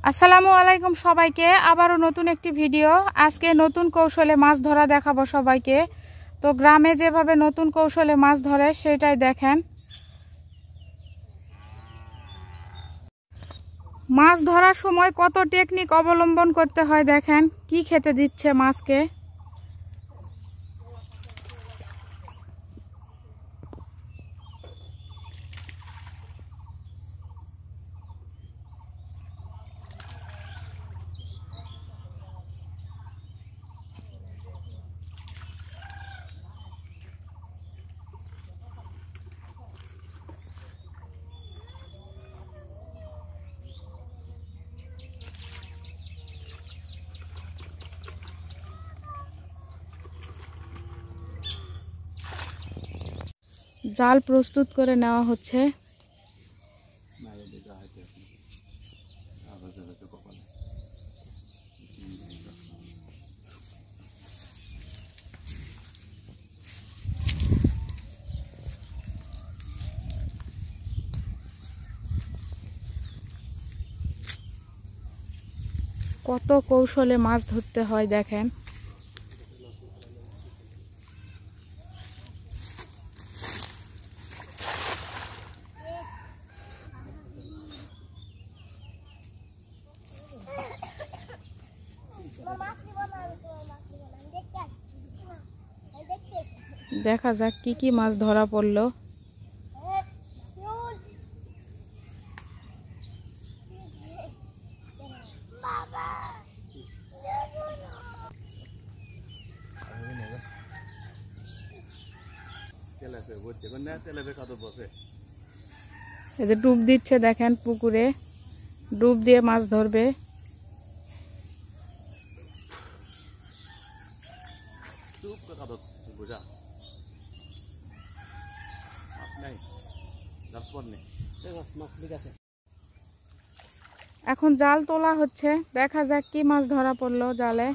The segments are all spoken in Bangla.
আসসালামু আলাইকুম সবাইকে, আবারও নতুন একটি ভিডিও। আজকে নতুন কৌশলে মাছ ধরা দেখাবো সবাইকে। তো গ্রামে যেভাবে নতুন কৌশলে মাছ ধরে সেটাই দেখেন। মাছ ধরার সময় কত টেকনিক অবলম্বন করতে হয় দেখেন। কি খেতে দিচ্ছে মাছকে। জাল প্রস্তুত করে নেওয়া হচ্ছে। কত কৌশলে মাছ ধরতে হয় দেখেন। দেখা যাক কি কি মাছ ধরা পড়লো। এই যে ডুব দিচ্ছে দেখেন, পুকুরে ডুব দিয়ে মাছ ধরবে। এখন জাল তোলা হচ্ছে, দেখা যাক কি মাছ ধরা পড়লো জালে।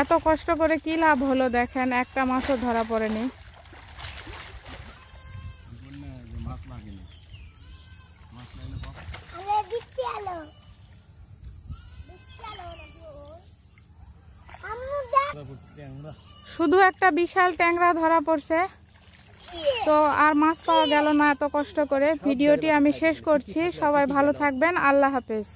এত কষ্ট করে কি লাভ হলো দেখেন, একটা মাছও ধরা পড়েনি। শুধু একটা বিশাল ট্যাংরা ধরা পড়ছে। তো আর মাছ পাওয়া গেল না এত কষ্ট করে। ভিডিওটি আমি শেষ করছি। সবাই ভালো থাকবেন। আল্লাহ হাফেজ।